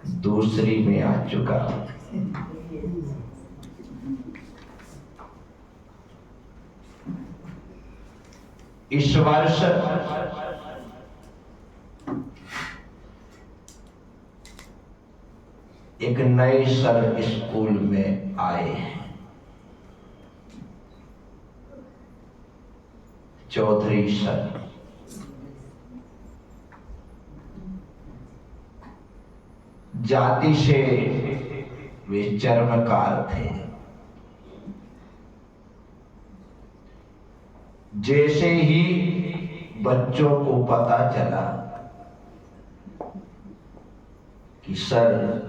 दूसरी में आ चुका। इस वर्ष एक नए सर स्कूल में आए हैं, चौधरी सर। जाति से वे चर्मकार थे। जैसे ही बच्चों को पता चला कि सर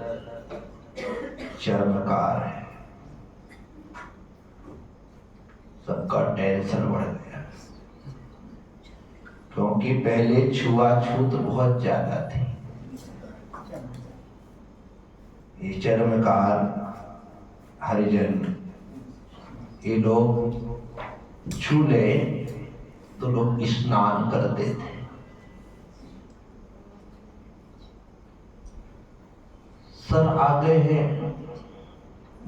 चर्मकार है, सबका टेंशन बढ़ गया, क्योंकि पहले छुआछूत बहुत ज्यादा थी। ये चर्मकार, हरिजन, ये लोग छू ले तो लोग स्नान करते थे। सर आ गए हैं,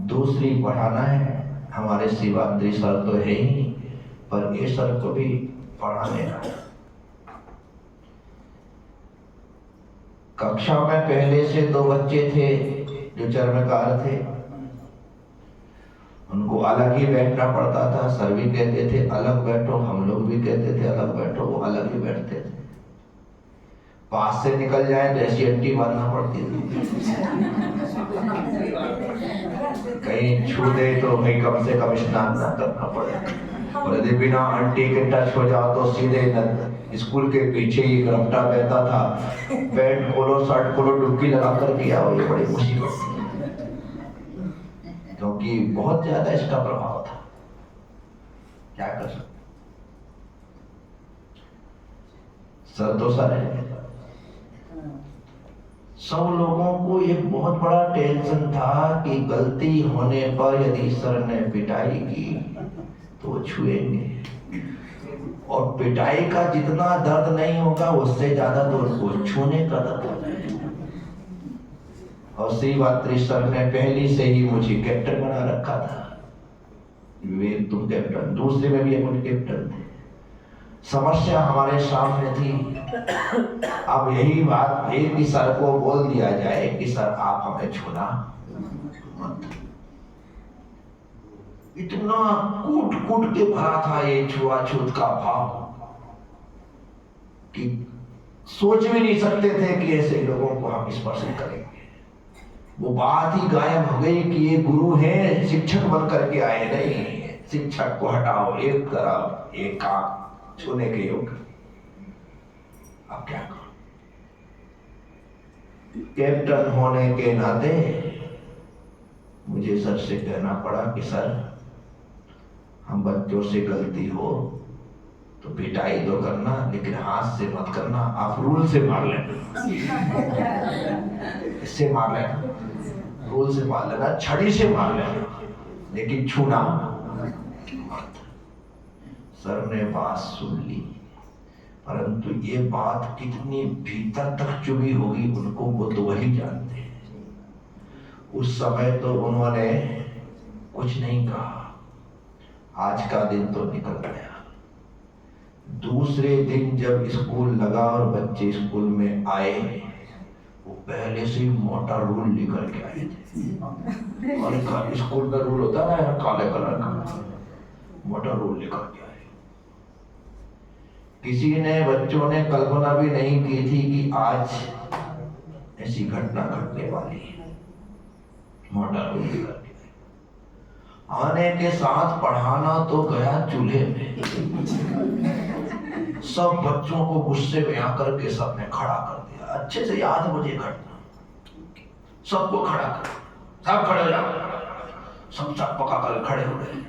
दूसरी पढ़ाना है। हमारे शिवात्री सर तो है ही, पर ये सर को भी पढ़ाने का। कक्षा में पहले से 2 बच्चे थे जो चर्मकार थे, उनको अलग ही बैठना पड़ता था। सर भी कहते थे अलग बैठो, हम लोग भी कहते थे अलग बैठो, वो अलग ही बैठते थे। पास से निकल जाए तो ऐसी अट्टी बांधना पड़ती थी, कहीं छू दे तो कहीं कम से कम स्नान ना करना पड़े। और यदि बिना आंटी के टच हो जाओ तो सीधे स्कूल के पीछे ही रपटा बहता था, पैंट खोलो शर्ट खोलो डुबकी लगा कर किया, वो ये बड़ी मुसीबत थी, क्योंकि बहुत ज्यादा इसका प्रभाव था। क्या कर सकते, सर तो सर है। सब लोगों को एक बहुत बड़ा टेंशन था कि गलती होने पर यदि सर ने पिटाई की तो वो छुएंगे, और पिटाई का जितना दर्द नहीं होगा उससे ज्यादा तो उनको छूने का दर्द होगा। और शिवात्री सर ने पहले से ही मुझे कैप्टन बना रखा था, विवेक तुम कैप्टन, दूसरे में भी अपन कैप्टन थे। समस्या हमारे सामने थी। अब यही बात है कि सर को बोल दिया जाए कि सर आप हमें छूना मत। इतना कूट कूट के भरा था ये छुआछूत का भाव कि सोच भी नहीं सकते थे कि ऐसे लोगों को हम स्पर्श करेंगे। वो बात ही गायब हो गई कि ये गुरु हैं, शिक्षक बन करके आए नहीं। शिक्षक को हटाओ एक तरफ, एक काम छूने के योग्य। अब क्या करो? कैप्टन होने के नाते मुझे सर से कहना पड़ा कि सर हम बच्चों से गलती हो तो पिटाई तो करना, लेकिन हाथ से मत करना, आप रूल से मार लेना। इससे मार लेना, रूल से मार लेना, छड़ी से मार लेना, लेकिन छूना मत। सर ने बात सुन ली, परंतु ये बात कितनी भीतर तक चुभी होगी उनको वो तो वही जानते हैं। उस समय तो उन्होंने कुछ नहीं कहा। आज का दिन तो निकल गया। दूसरे दिन जब स्कूल लगा और बच्चे स्कूल में आए, वो पहले से ही मोटा रूल लेकर के आए थे। और स्कूल का रूल होता है काले कलर का, मोटा रूल लेकर के आए। किसी ने, बच्चों ने कल्पना भी नहीं की थी कि आज ऐसी घटना घटने वाली है। मोटा रूल लेकर के आने के साथ पढ़ाना तो गया चूल्हे में। सब बच्चों को गुस्से में आकर के सबने खड़ा कर दिया। अच्छे से याद मुझे घटना, सबको खड़ा कर, सब खड़े हो जाओ, सब चक पका कर खड़े हो गए।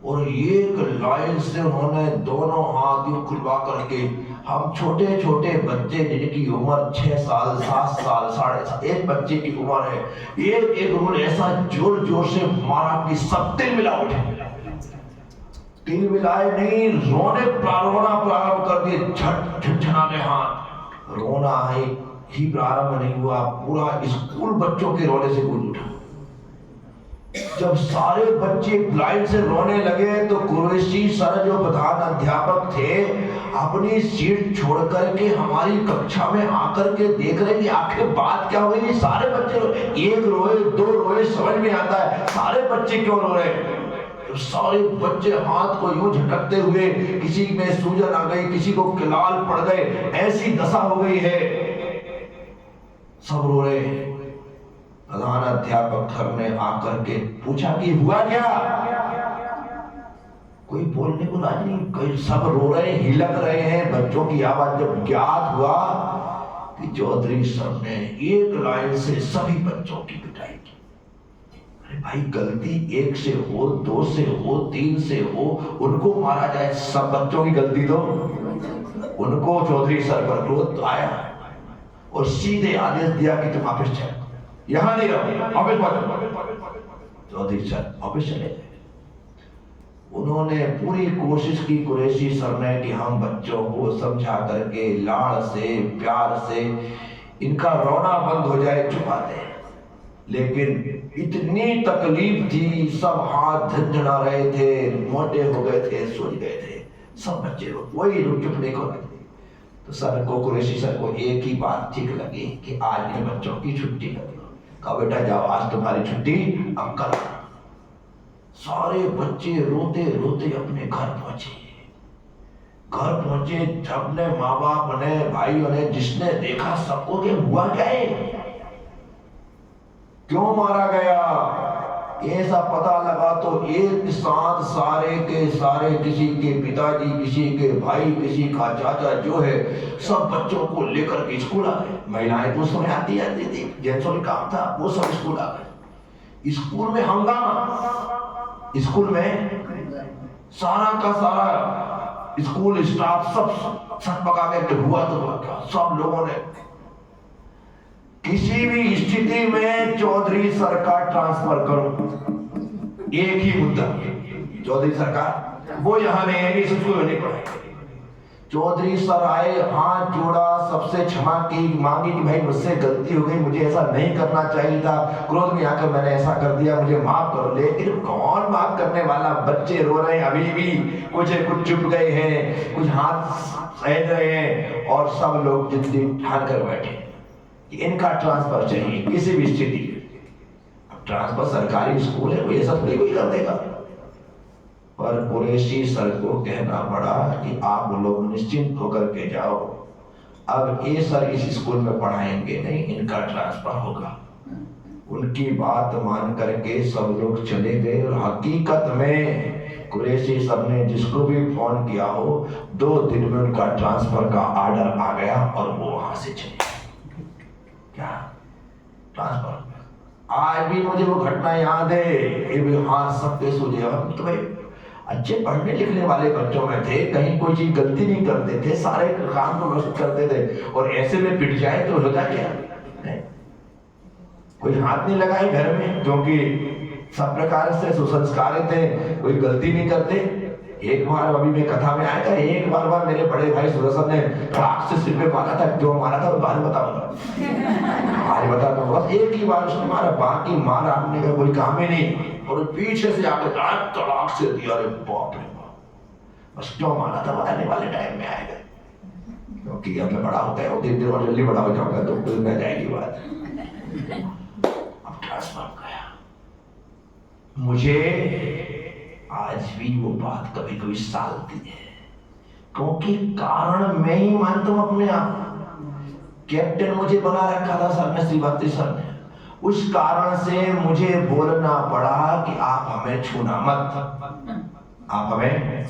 और एक लाइन से उन्होंने दोनों हाथ यूं खुलवा करके, हम छोटे छोटे बच्चे जिनकी उम्र 6 साल 7 साल 7.5, एक बच्चे की उम्र है, एक एक रूल ऐसा जोर जोर से मारा कि सब तिल मिला उठे। तिल मिलाए नहीं, रोना प्रारंभ कर दिए, झट झटझनाने हाथ। रोना है ही प्रारंभ नहीं हुआ, पूरा स्कूल बच्चों के रोने से गूंज उठा। जब सारे बच्चे लाइन से रोने लगे तो कुरैशी सर जो प्रधान अध्यापक थे अपनी सीट छोड़ करके हमारी कक्षा में आकर के देख रहे कि आखिर बात क्या हुई। ये सारे बच्चे एक रोए दो रोए समझ में आता है, सारे बच्चे क्यों रो रहे हैं। तो सारे बच्चे हाथ को यूं झटकते हुए, किसी में सूजन आ गई, किसी को किलाल पड़ गए, ऐसी दशा हो गई है, सब रो रहे हैं। प्रधान अध्यापक सर ने आकर के पूछा कि हुआ क्या। कोई बोलने को राजी नहीं, कोई सब रो रहे, हिलक रहे हैं। बच्चों की आवाज जब ज्ञात हुआ कि चौधरी सर ने एक लाइन से सभी बच्चों की पिटाई की। अरे भाई, गलती एक से हो, दो से हो, तीन से हो, उनको मारा जाए, सब बच्चों की गलती तो उनको। चौधरी सर पर क्रोध आया और सीधे आदेश दिया कि तुम ऑफिस चलो, यहां नहीं रहो, ऑफिस पहुंचो। चौधरी सर ऑफिस चले गए। उन्होंने पूरी कोशिश की कुरैशी सर ने कि हम बच्चों को समझा करके लाड़ से प्यार से इनका रोना बंद हो जाए, छुपा दे। लेकिन इतनी तकलीफ थी, सब हाथ झंझना रहे थे, मोटे हो गए थे, सूझ गए थे सब बच्चे, कोई चुप नहीं को लगे। तो सर को, कुरैशी सर को एक ही बात ठीक लगी कि आज इन बच्चों की छुट्टी कर दो। कहा बेटा जाओ, आज तुम्हारी छुट्टी, अब कल। सारे बच्चे रोते रोते अपने घर पहुंचे। घर पहुंचे, सबने माँ बाप ने, भाइयों ने, जिसने देखा सबको कि हुआ क्या है, क्यों मारा गया, ऐसा पता लगा तो एक साथ सारे के सारे, किसी के पिताजी, किसी के भाई, किसी का चाचा जो है, सब बच्चों को लेकर के स्कूल आ गए। महिलाएं तो समय आती थी, जेंट्सों का काम था, वो सब स्कूल आ गए। स्कूल में हंगामा, स्कूल में सारा का सारा स्कूल स्टाफ सब छत पका के हुआ तो हुआ क्या, सब लोगों ने किसी भी स्थिति में चौधरी सर का ट्रांसफर करो, एक ही मुद्दा, चौधरी सर का वो यहां नहीं है, इसको नहीं पड़ेगा। चौधरी सर आए, हाथ जोड़ा, सबसे क्षमा की मांगी कि भाई मुझसे गलती हो गई, मुझे ऐसा नहीं करना चाहिए था, क्रोध में आकर मैंने ऐसा कर दिया, मुझे माफ करो। लेकिन कौन माफ करने वाला, बच्चे रो रहे हैं अभी भी, कुछ चुप गए हैं, कुछ हाथ सहज रहे हैं, और सब लोग जिद्दी ठान कर बैठे कि इनका ट्रांसफर चाहिए किसी भी स्थिति में। अब ट्रांसफर सरकारी स्कूल है, ये सब कोई कर देगा। पर कुरैशी सर को कहना पड़ा कि आप लोग निश्चिंत होकर के जाओ, अब ये सर इस स्कूल में पढ़ाएंगे नहीं, इनका ट्रांसफर होगा। उनकी बात मान करके सब लोग चले गए। और हकीकत में कुरैशी सर ने जिसको भी फोन किया हो, 2 दिन में उनका ट्रांसफर का ऑर्डर आ गया और वो वहां से चले। क्या ट्रांसफर। आज भी मुझे वो घटना याद है, ये भी हाथ सबके सूझे। हम तो भाई अच्छे पढ़ने लिखने वाले बच्चों में थे, कहीं कोई चीज गलती नहीं करते थे, सारे काम को व्यवस्थित करते थे, और ऐसे में पिट जाए तो होता क्या है? कोई हाथ नहीं लगाए घर में, क्योंकि सब प्रकार से सुसंस्कारित थे, कोई गलती नहीं करते। एक बार अभी मैं कथा में आया था, एक बार मेरे बड़े भाई सुरसर ने ट्राक से सिर पे मारा था, क्यों मारा था बाद में बताऊंगा, आज बता दो। बस एक ही बार उसने मारा, बाकी मार आपने का कोई काम ही नहीं। और पीछे से आकर तड़ाक से दिया, अरे बाप रे बाप, बस क्यों मारा था बताने वाले टाइम में आएगा, क्योंकि अब मैं बड़ा होता है, दिन दिन और जल्दी बड़ा हो जाऊंगा तो कुछ में जाएगी बात। अब ट्रांसफर गया। मुझे आज भी वो बात कभी कभी सालती है, क्योंकि कारण मैं ही मानता हूं अपने आप। कैप्टन मुझे बना रखा था सर ने, श्रीवास्तव सर ने, उस कारण से मुझे बोलना पड़ा कि आप हमें छूना मत, आप हमें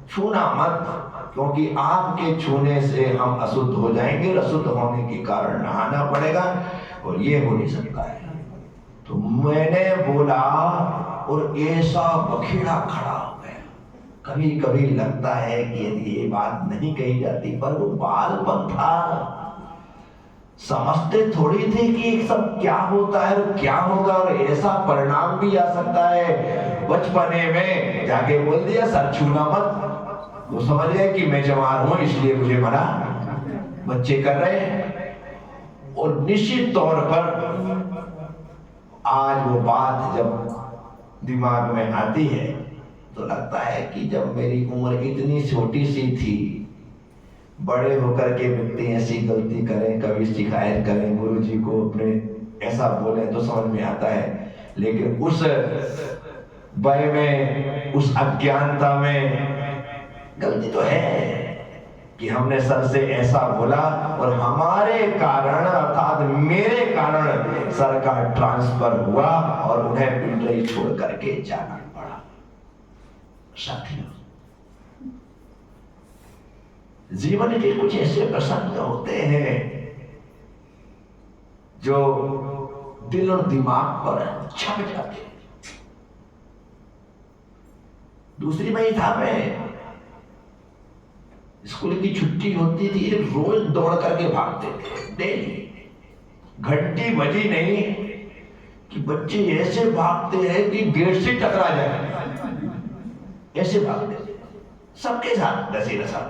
छूना मत, क्योंकि आपके छूने से हम अशुद्ध हो जाएंगे, अशुद्ध होने के कारण नहाना पड़ेगा, और ये हो नहीं सकता है। तो मैंने बोला, और ऐसा बखेड़ा खड़ा हो गया। कभी कभी लगता है कि यदि ये बात नहीं कही जाती, पर वो बालपन था, समझते थोड़ी थे कि सब क्या होता है और क्या होगा, और ऐसा परिणाम भी आ सकता है। बचपने में जाके बोल दिया सर छूना मत, वो समझ गए कि मैं जवान हूं इसलिए मुझे मना। बच्चे कर रहे हैं, और निश्चित तौर पर आज वो बात जब दिमाग में आती है तो लगता है कि जब मेरी उम्र इतनी छोटी सी थी, बड़े होकर के व्यक्ति ऐसी गलती करें, कभी शिकायत करें गुरु जी को, अपने ऐसा बोले तो समझ में आता है। लेकिन उस भय में, उस अज्ञानता में गलती तो है कि हमने सर से ऐसा बोला और हमारे कारण अर्थात मेरे कारण सर का ट्रांसफर हुआ और उन्हें पिंडरी छोड़ करके जाना पड़ा। साथियों, जीवन के कुछ ऐसे प्रसंग होते हैं जो दिल और दिमाग पर छप जाते हैं। दूसरी महिला में स्कूल की छुट्टी होती थी, रोज दौड़ करके भागते थे डेली। घंटी बजी नहीं कि बच्चे ऐसे भागते हैं कि गेट से टकरा जाए, ऐसे भागते थे सबके साथ दशहरा साथ।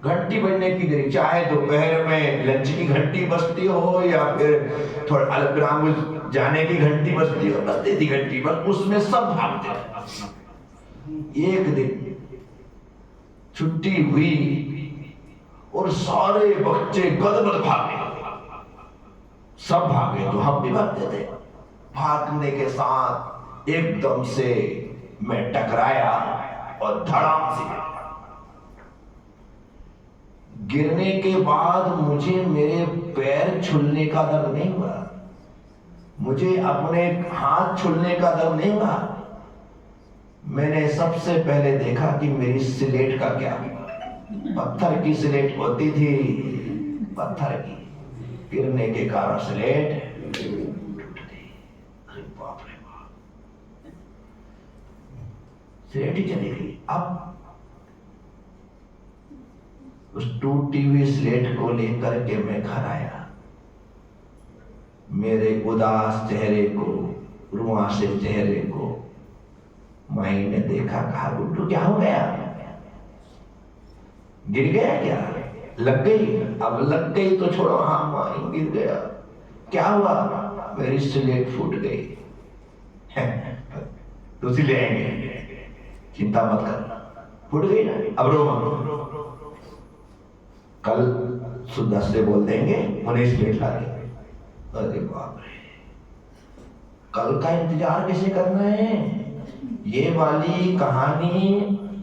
घंटी बजने की देरी, चाहे दोपहर में लंच की घंटी बजती हो या फिर थोड़ा अल्पविराम जाने की घंटी बजती हो, बजती थी घंटी, बस उसमें सब भागते थे। एक दिन छुट्टी हुई और सारे बच्चे गदगद भागे, सब भागे तो हम भी भागते थे। भागने के साथ एकदम से मैं टकराया और धड़ाम से गिरने के बाद मुझे मेरे पैर छूलने का डर नहीं हुआ, मुझे अपने हाथ छूलने का डर नहीं हुआ। मैंने सबसे पहले देखा कि मेरी स्लेट का क्या हुआ। पत्थर की स्लेट होती थी, पत्थर की, गिरने के कारण स्लेट टूट गई। अरे बाप रे बाप, स्लेट ही चली गई। अब उस टूटी हुई स्लेट को लेकर के मैं घर आया। मेरे उदास चेहरे को, रुआंसे चेहरे को माई ने देखा, कहा गुड्डू क्या हो गया, गिर गया क्या, लग गई? अब लग गई तो छोड़ो, हाँ माई गिर गया, क्या हुआ? मेरी स्लेट फूट गई। दूसरी ले आएंगे, चिंता मत कर, फूट गई ना, अब रो मत, कल सुधा से बोल देंगे उन्हें स्लेट ला देंगे। अरे बाप रे, कल का इंतजार कैसे करना है? ये वाली कहानी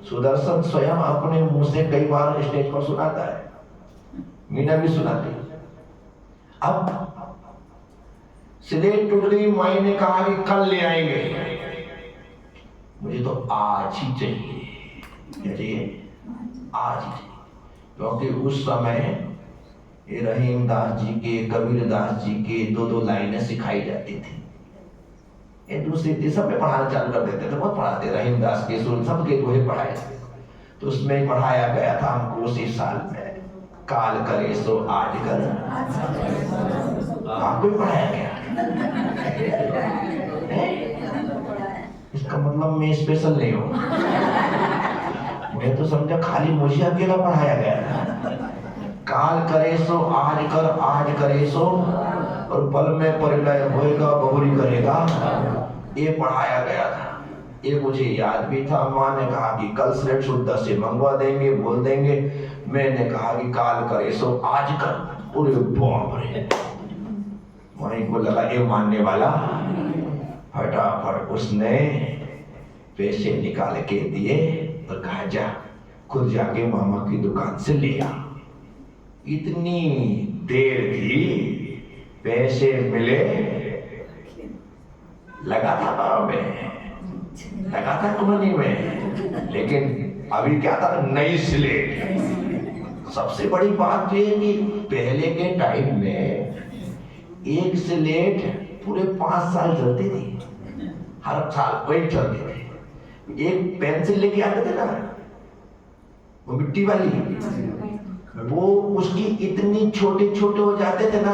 सुदर्शन स्वयं अपने मुंह से कई बार स्टेज पर सुनाता है, मीना भी सुनाती। अब स्लेट टूट गई, माई ने कहा कि कल ले आएंगे, मुझे तो आज ही चाहिए, आज ही, क्योंकि उस समय रहीमदास जी के, कबीरदास जी के दो लाइनें सिखाई जाती थी। ये दूसरी तीसरे में पढ़ाना चालू कर देते थे, बहुत पढ़ाते, रहीमदास के सुर सबके दोहे पढ़ाए। तो उसमें पढ़ाया गया था हमको उसी साल में, काल करे सो आज कर, आपको भी पढ़ाया गया। इसका मतलब मैं स्पेशल नहीं हूँ, मैं तो समझा खाली मुझे अकेला पढ़ाया गया था। काल करे सो आज कर, आज करे सो, और पल में परिणय होएगा बहुरी करेगा, ये पढ़ाया गया था। ये मुझे याद भी था। माँ ने कहा कि कल स्लेट शुद्ध से मंगवा देंगे, बोल देंगे। मैंने कहा कि काल करे सो आज कर। पूरे बाप रे, वहीं को लगा ये मानने वाला, फटाफट उसने पैसे निकाल के दिए और कहा जा खुद जाके मामा की दुकान से ले आ। इतनी देर थी, पैसे मिले, लगा था पाँव में, लगा था कुमनी में, लेकिन अभी क्या था, नई स्लेट। सबसे बड़ी बात ये कि पहले के टाइम में एक स्लेट पूरे 5 साल चलती थी, हर साल वही चलती थी। एक पेंसिल लेके आते थे ना, वो मिट्टी वाली, वो उसकी इतनी छोटे छोटे हो जाते थे ना,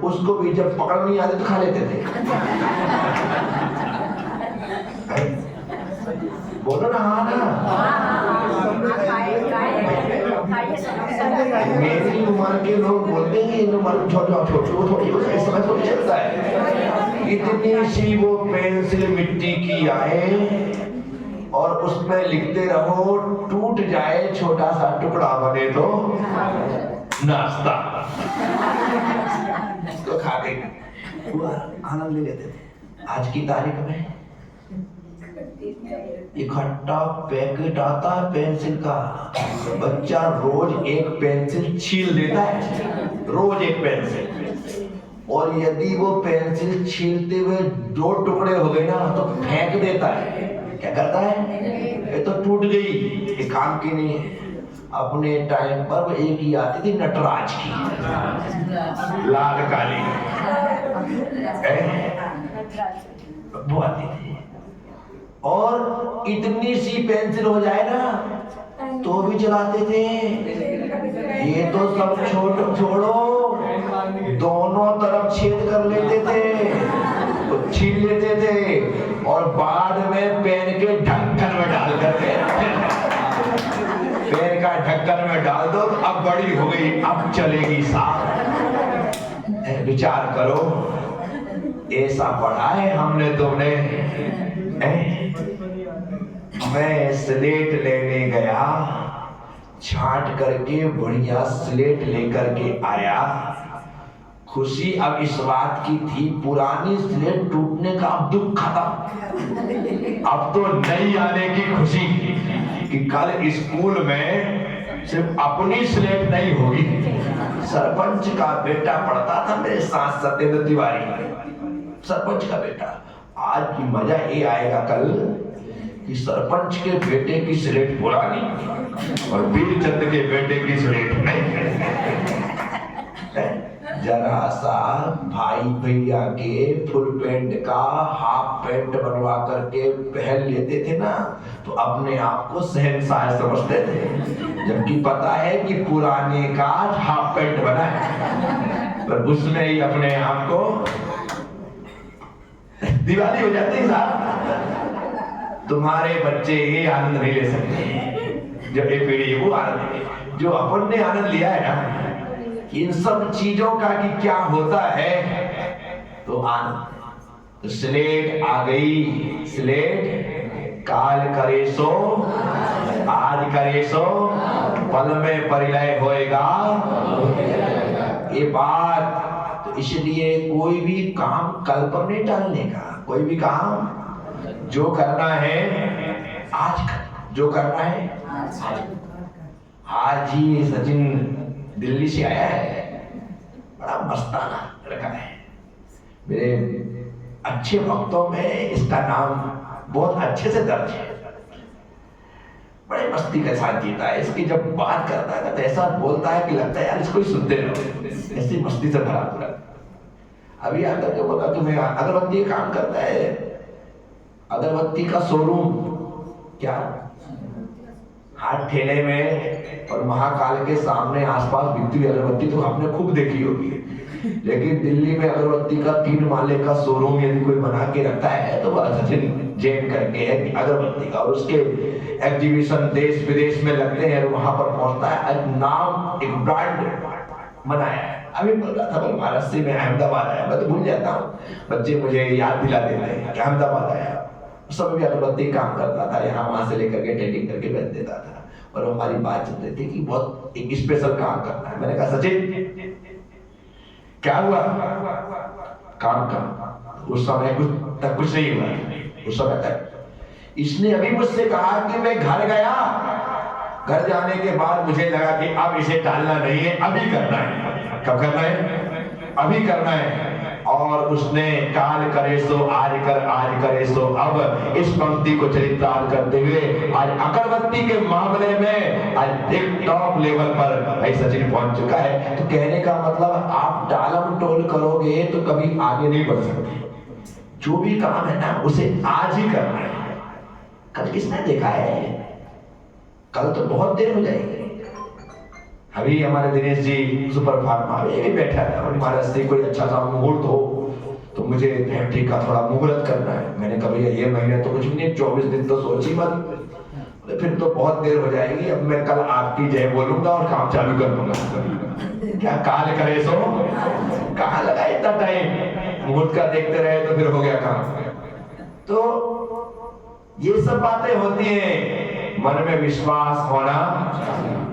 उसको भी जब पकड़ नहीं आते तो खा लेते थे। बोलो ना, हाँ ना, मेरी उम्र के लोग बोलते हैं इन उम्र छोटे को थोड़ी होता है, इस समय थोड़ी चलता है। इतनी सी वो पेंसिल मिट्टी की आए और उसमें लिखते रहो, टूट जाए छोटा सा टुकड़ा बने तो नाश्ता। तो खा के आनंद ले लेते थे। आज की तारीख में इकट्ठा पैकेट आता है पेंसिल का, बच्चा रोज एक पेंसिल छील देता है, रोज एक पेंसिल। और यदि वो पेंसिल छीलते हुए 2 टुकड़े हो गए ना तो फेंक देता है। क्या करता है? ये तो टूट गई, ये काम की नहीं है। अपने टाइम पर वो एक ही आती थी नटराज की, लाल काली, वो आती थी। और इतनी सी पेंसिल हो जाए ना तो भी चलाते थे। ये तो सब छोड़ो, दोनों तरफ छेद कर लेते थे, तो छील लेते थे और बाद में पेन के ढक्कन में डाल करके, पेन का ढक्कन में डाल दो तो अब बड़ी हो गई, अब चलेगी साफ। विचार करो, ऐसा पढ़ा है हमने तुमने। मैं स्लेट लेने गया, छांट करके बढ़िया स्लेट लेकर के आया। खुशी अब इस बात की थी, पुरानी स्लेट टूटने का अब दुख खत्म, अब तो नई आने की खुशी कि कल स्कूल में सिर्फ अपनी स्लेट नहीं होगी। सरपंच का बेटा पढ़ता था मेरे साथ, सत्येंद्र तिवारी, सरपंच का बेटा। आज की मजा ये आएगा कल कि सरपंच के बेटे की स्लेट पुरानी और वीरचंद के बेटे की स्लेट नहीं। जरा सा भाई भैया के फुल पैंट का हाफ पैंट बनवा करके पहन लेते थे ना तो अपने आप को शहंशाह समझते थे, जबकि पता है कि पुराने का हाफ पैंट बना है, पर उसमें ही अपने आप को दिवाली हो जाती है साहब। तुम्हारे बच्चे ये आनंद नहीं ले सकते जो एक पीढ़ी वो आनंद, जो अपन ने आनंद लिया है ना इन सब चीजों का कि क्या होता है, तो आनंद। तो स्लेट आ गई, स्लेट काल करे सो आज करे सो पल में परिलय होएगा ये बात। तो इसलिए कोई भी काम कल पर नहीं टालने का, कोई भी काम जो करना है आज कर, जो करना है आज ही। सचिन दिल्ली से आया है, बड़ा मस्ताना लड़का है, मेरे अच्छे भक्तों में इसका नाम बहुत अच्छे से दर्ज है। बड़े मस्ती के साथ जीता है, इसकी जब बात करता है तो ऐसा बोलता है कि लगता है यार इसको ही सुनते रहो, ऐसी मस्ती से भरा पूरा। अभी आकर के बोला कि मैं अगरबत्ती का काम करता है, अगरबत्ती का शोरूम, क्या हाथ ठेले में और महाकाल के सामने आसपास बिकती हुई अगरबत्ती तो आपने खूब देखी होगी, लेकिन दिल्ली में अगरबत्ती का 3 माले का शोरूम यदि कोई बना के रखता है तो वह सचिन जैन करके है अगरबत्ती का, और उसके एग्जीबिशन देश विदेश में लगते हैं, वहां पर पहुंचता है, नाम एक ब्रांड बनाया है। अभी बोल रहा था महाराष्ट्र में अहमदाबाद आया, मैं तो भूल जाता हूँ, बच्चे मुझे याद दिला देते हैं कि अहमदाबाद आया। उस समय भी अगरबत्ती काम करता था, यहाँ वहां से लेकर के टेटिंग करके बेच देता था, और हमारी बात चल रही थी कि बहुत एक स्पेशल काम करना है। मैंने कहा सचिन क्या हुआ? काम का उस समय कुछ नहीं हुआ। उस समय तक इसने अभी मुझसे कहा कि मैं घर गया, घर जाने के बाद मुझे लगा कि अब इसे टालना नहीं है, अभी करना है। कब करना है? अभी करना है। और उसने काल करे सो आज कर, आज करे सो अब, इस पंक्ति को चरितार्थ करते हुए आज अगरबत्ती के मामले में आज एक टॉप लेवल पर भाई सचिन पहुंच चुका है। तो कहने का मतलब आप टालम टोल करोगे तो कभी आगे नहीं बढ़ सकते। जो भी काम है ना उसे आज ही करना है। कल किसने देखा है? कल तो बहुत देर हो जाएगी। अभी हमारे दिनेश जी सुपर फार्मा भी बैठा है, हमारे से कोई अच्छा सा मुहूर्त हो तो मुझे फैक्ट्री का थोड़ा मुहूर्त करना है। मैंने कहा भैया ये महीने तो कुछ भी नहीं, 24 दिन तो सोच ही मत। फिर तो बहुत देर हो जाएगी, अब मैं कल आपकी जय बोलूंगा और काम चालू कर दूंगा। क्या काल करे सो, कहाँ लगा इतना टाइम, मुहूर्त का देखते रहे तो फिर हो गया काम। तो ये सब बातें होती हैं, मन में विश्वास होना।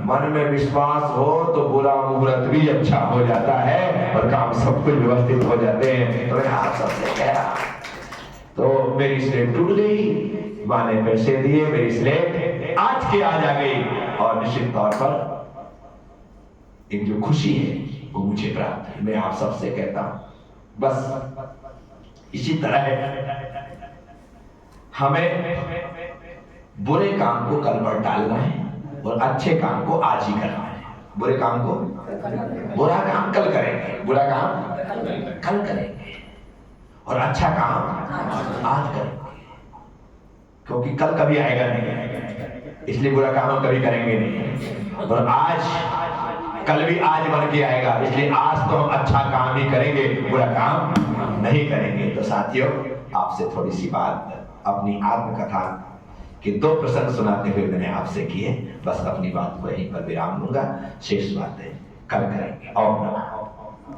मन में विश्वास हो तो बुरा मुहूर्त भी अच्छा हो जाता है और काम सब कुछ व्यवस्थित हो जाते हैं। तो मैं आप सबसे कह रहा, तो मेरी स्लेट टूट गई, माँ ने पैसे दिए, मेरी स्लेट आज की आज आ गई और निश्चित तौर पर एक जो खुशी है वो मुझे प्राप्त है। मैं आप सबसे कहता हूं बस इसी तरह हमें बुरे काम को कल पर टालना है और अच्छे काम को आज ही करना है। बुरे काम को, बुरा काम कल करेंगे, बुरा काम कल करेंगे और अच्छा काम आज करेंगे, क्योंकि कल कभी आएगा नहीं, इसलिए बुरा काम हम कभी करेंगे नहीं। और आज कल भी आज बन के आएगा, इसलिए आज तो हम अच्छा काम ही करेंगे, बुरा काम नहीं करेंगे। तो साथियों, आपसे थोड़ी सी बात अपनी आत्मकथा के 2 प्रसंग सुनाते हुए मैंने आपसे किए, बस अपनी बात को यहीं पर विराम दूंगा। शेष बातें कल करेंगे। और